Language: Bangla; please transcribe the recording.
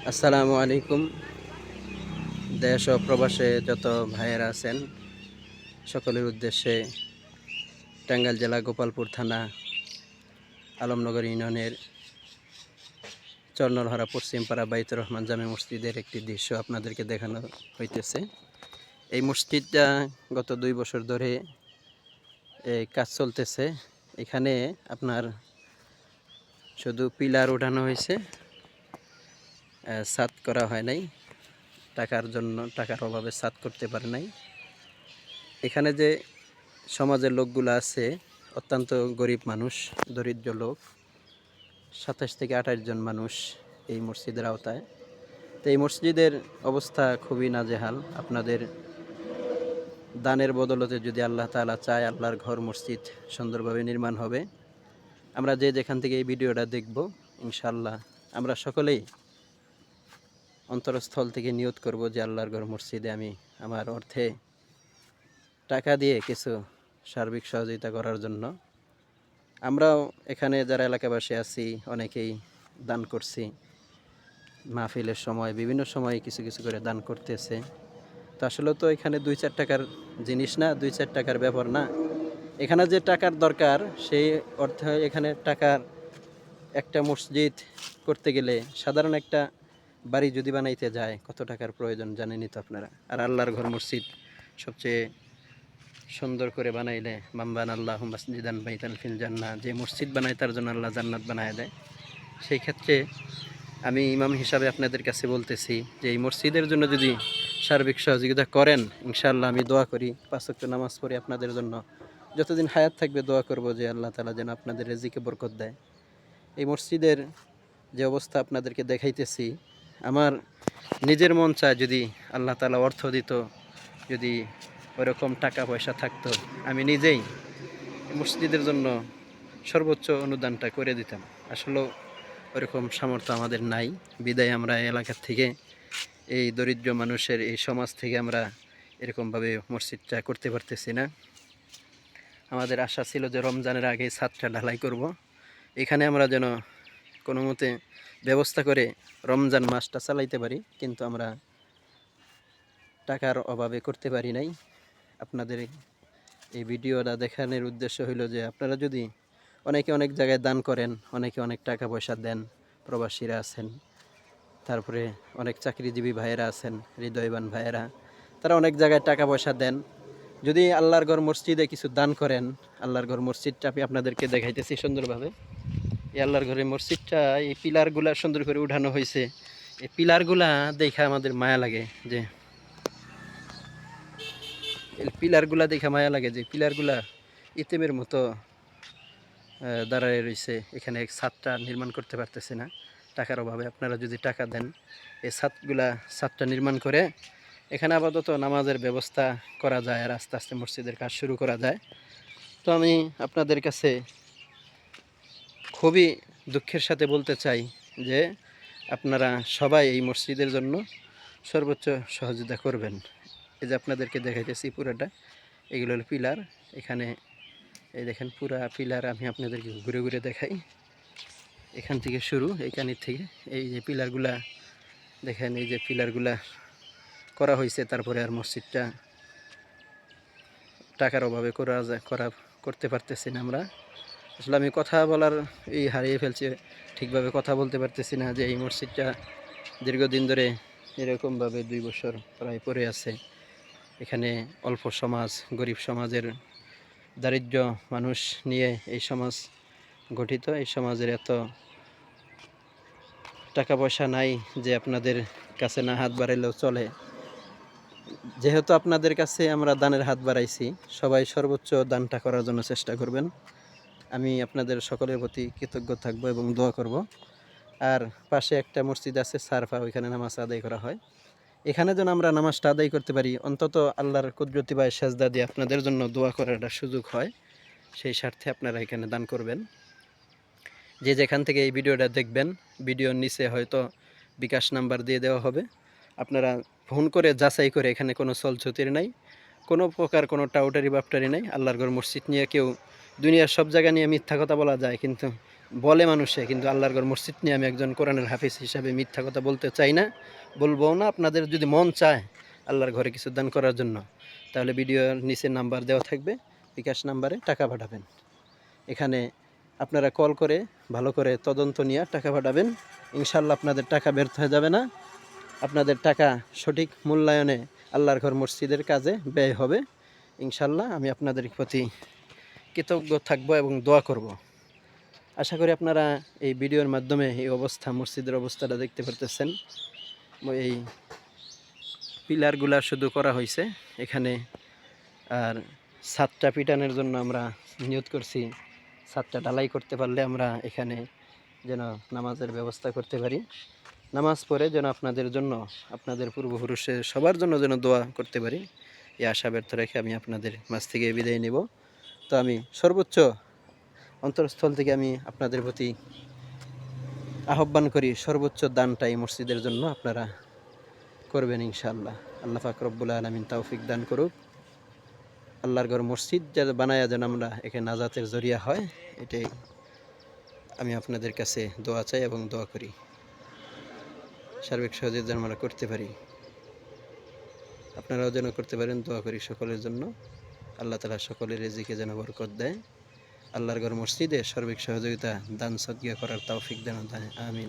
আসসালামু আলাইকুম। দেশ ও প্রবাসে যত ভাইয়েরা আছেন সকলের উদ্দেশ্যে টাঙ্গাইল জেলা গোপালপুর থানা আলমনগর ইউনিয়নের চরনরহরা পশ্চিমপাড়া বাইতুর রহমান জামে মসজিদের একটি দৃশ্য আপনাদেরকে দেখানো হইতেছে। এই মসজিদটা গত 2 বছর ধরে কাজ চলতেছে। এখানে আপনার শুধু পিলার ওঠানো হয়েছে, ছাদ করা হয় নাই। টাকার অভাবে ছাদ করতে পারে নাই। এখানে যে সমাজের লোকগুলো আছে অত্যন্ত গরিব মানুষ, দরিদ্র লোক, 27 থেকে 28 জন মানুষ এই মসজিদের আওতায়। তো এই মসজিদের অবস্থা খুবই নাজেহাল। আপনাদের দানের বদলতে যদি আল্লাহ তাআলা চায়, আল্লাহর ঘর মসজিদ সুন্দরভাবে নির্মাণ হবে। আমরা যেখান থেকে এই ভিডিওটা দেখব, ইনশাআল্লাহ আমরা সকলেই অন্তরস্থল থেকে নিয়ত করব যে আল্লাহর ঘর মসজিদে আমি আমার অর্থে টাকা দিয়ে কিছু সার্বিক সহযোগিতা করার জন্য। আমরাও এখানে যারা এলাকাবাসী আছি অনেকেই দান করছি, মাহফিলের সময় বিভিন্ন সময় কিছু কিছু করে দান করতেছে। তো আসলে তো এখানে 2-4 টাকার জিনিস না, 2-4 টাকার ব্যাপার না। এখানে যে টাকার দরকার সেই অর্থে এখানে টাকার একটা মসজিদ করতে গেলে সাধারণ একটা বাড়ি যদি বানাইতে যায় কত টাকার প্রয়োজন জানেনই তো আপনারা। আর আল্লাহর ঘর মসজিদ সবচেয়ে সুন্দর করে বানাইলে মাম্বান আল্লাহ মাসজিদান বাইতান ফিল জান্নাহ, যে মসজিদ বানায় তার জন্য আল্লাহ জান্নাত বানায় দেয়। সেই ক্ষেত্রে আমি ইমাম হিসাবে আপনাদের কাছে বলতেছি যে এই মসজিদের জন্য যদি সার্বিক সহযোগিতা করেন, ইনশাআল্লাহ আমি দোয়া করি 5 ওয়াক্ত নামাজ পড়ি আপনাদের জন্য, যতদিন হায়াত থাকবে দোয়া করব যে আল্লাহ তাআলা যেন আপনাদের রিজিকে বরকত দেয়। এই মসজিদের যে অবস্থা আপনাদেরকে দেখাইতেছি, আমার নিজের মন চায় যদি আল্লাহ তাআলা অর্থ দিত, যদি ওরকম টাকা পয়সা থাকতো, আমি নিজেই মসজিদের জন্য সর্বোচ্চ অনুদানটা করে দিতাম। আসলে ওরকম সামর্থ্য আমাদের নাই, বিদায় আমরা এলাকার থেকে, এই দরিদ্র মানুষের এই সমাজ থেকে আমরা এরকমভাবে মসজিদটা করতে পারতেছি না। আমাদের আশা ছিল যে রমজানের আগে ছাদটা ঢালাই করব। এখানে আমরা যেন কোনো মতে ব্যবস্থা করে রমজান মাসটা চালাইতে পারি, কিন্তু আমরা টাকার অভাবে করতে পারি নাই। আপনাদের এই ভিডিওটা দেখানোর উদ্দেশ্য হইল যে আপনারা যদি অনেকে অনেক জায়গায় দান করেন, অনেকে অনেক টাকা পয়সা দেন, প্রবাসীরা আছেন, তারপরে অনেক চাকরিজীবী ভাইয়েরা আছেন, হৃদয়বান ভাইয়েরা, তারা অনেক জায়গায় টাকা পয়সা দেন। যদি আল্লাহর ঘর মসজিদে কিছু দান করেন, আল্লাহর ঘর মসজিদটা আমি আপনাদেরকে দেখাইতেছি সুন্দরভাবে। এই আল্লাহর ঘরের মসজিদটা, এই পিলারগুলা সুন্দর করে উঠানো হয়েছে। এই পিলারগুলা দেখে আমাদের মায়া লাগে, যে পিলারগুলা দেখে মায়া লাগে যে পিলারগুলা ইতেমের মতো দাঁড়ায় রয়েছে। এখানে ছাদটা নির্মাণ করতে পারতেছে না টাকার অভাবে। আপনারা যদি টাকা দেন এই ছাদটা নির্মাণ করে এখানে আপাতত নামাজের ব্যবস্থা করা যায়, আর আস্তে আস্তে মসজিদের কাজ শুরু করা যায়। তো আমি আপনাদের কাছে খুবই দুঃখের সাথে বলতে চাই যে আপনারা সবাই এই মসজিদের জন্য সর্বোচ্চ সহযোগিতা করবেন। এই যে আপনাদেরকে দেখাইতেছি পুরাটা, এগুলো হলো পিলার। এখানে এই দেখেন পুরা পিলার, আমি আপনাদেরকে ঘুরে ঘুরে দেখাই। এখান থেকে শুরু, এইখানের থেকে এই যে পিলারগুলা দেখেন, এই যে পিলারগুলা করা হয়েছে। তারপরে আর মসজিদটা টাকার অভাবে করতে পারতেছি না আমরা। আসলে আমি কথা বলার হারিয়ে ফেলছি, ঠিকভাবে কথা বলতে পারতেছি না। যে এই মসজিদটা দীর্ঘদিন ধরে এরকমভাবে 2 বছর প্রায় পড়ে আছে। এখানে অল্প সমাজ, গরিব সমাজের, দারিদ্র মানুষ নিয়ে এই সমাজ গঠিত। এই সমাজের এত টাকা পয়সা নাই যে আপনাদের কাছে না হাত বাড়াইলেও চলে। যেহেতু আপনাদের কাছে আমরা দানের হাত বাড়াইছি, সবাই সর্বোচ্চ দানটা করার জন্য চেষ্টা করবেন। আমি আপনাদের সকলের প্রতি কৃতজ্ঞ থাকব এবং দোয়া করব। আর পাশে একটা মসজিদ আছে সারফা, ওইখানে নামাজ আদায় করা হয়। এখানে যেন আমরা নামাজটা আদায় করতে পারি, অন্তত আল্লাহর কুদরতি পায়ে সেজদা দিয়ে আপনাদের জন্য দোয়া করার একটা সুযোগ হয়, সেই স্বার্থে আপনারা এখানে দান করবেন। যে যেখান থেকে এই ভিডিওটা দেখবেন, ভিডিওর নিচে হয়তো বিকাশ নাম্বার দিয়ে দেওয়া হবে। আপনারা ফোন করে যাচাই করে, এখানে কোনো চলছতির নাই, কোনো প্রকার কোনো টাউটারি বাপটারি নাই। আল্লাহর ঘর মসজিদ নিয়ে কেউ, দুনিয়ার সব জায়গা নিয়ে মিথ্যা কথা বলা যায়, কিন্তু বলে মানুষে, কিন্তু আল্লাহর ঘর মসজিদ নিয়ে আমি একজন কোরআনের হাফিজ হিসাবে মিথ্যা কথা বলতে চাই না, বলবো না। আপনাদের যদি মন চায় আল্লাহর ঘরে কিছু দান করার জন্য, তাহলে ভিডিওর নিচে নাম্বার দেওয়া থাকবে, বিকাশ নাম্বারে টাকা পাঠাবেন। এখানে আপনারা কল করে ভালো করে তদন্ত নিয়ে টাকা পাঠাবেন। ইনশাল্লাহ আপনাদের টাকা ব্যর্থ হয়ে যাবে না, আপনাদের টাকা সঠিক মূল্যায়নে আল্লাহর ঘর মসজিদের কাজে ব্যয় হবে। ইনশাল্লাহ আমি আপনাদের প্রতি কৃতজ্ঞ থাকবো এবং দোয়া করব। আশা করি আপনারা এই ভিডিওর মাধ্যমে এই অবস্থা, মসজিদের অবস্থাটা দেখতে পারতেছেন। এই পিলারগুলা শুধু করা হয়েছে এখানে, আর ছাদটা পিটানোর জন্য আমরা নিয়ত করছি, ছাদটা ঢালাই করতে পারলে আমরা এখানে যেন নামাজের ব্যবস্থা করতে পারি। নামাজ পড়ে যেন আপনাদের জন্য, আপনাদের পূর্বপুরুষের সবার জন্য যেন দোয়া করতে পারি, এই আশা ব্যর্থ রেখে আমি আপনাদের মাঝ থেকে বিদায় নেব। তো আমি সর্বোচ্চ অন্তরস্থল থেকে আমি আপনাদের প্রতি আহ্বান করি, সর্বোচ্চ দানটা এই মসজিদের জন্য আপনারা করবেন ইনশাআল্লাহ। আল্লাহ পাক রব্বুল আলামিন তৌফিক দান করুক। আল্লাহর ঘর মসজিদ যেন বানায়া যেন আমরা এখানে নাজাতের জরিয়া হয়, এটাই আমি আপনাদের কাছে দোয়া চাই এবং দোয়া করি। সার্বিক সহযোগিতা যেন আমরা করতে পারি, আপনারাও যেন করতে পারেন, দোয়া করি সকলের জন্য। আল্লাহ তাআলা সকলের রিজিকে যেন বরকত দেয়। আল্লাহর ঘর মসজিদে সার্বিক সহযোগিতা দান সদকা করার তৌফিক দান দেয়, আমিন।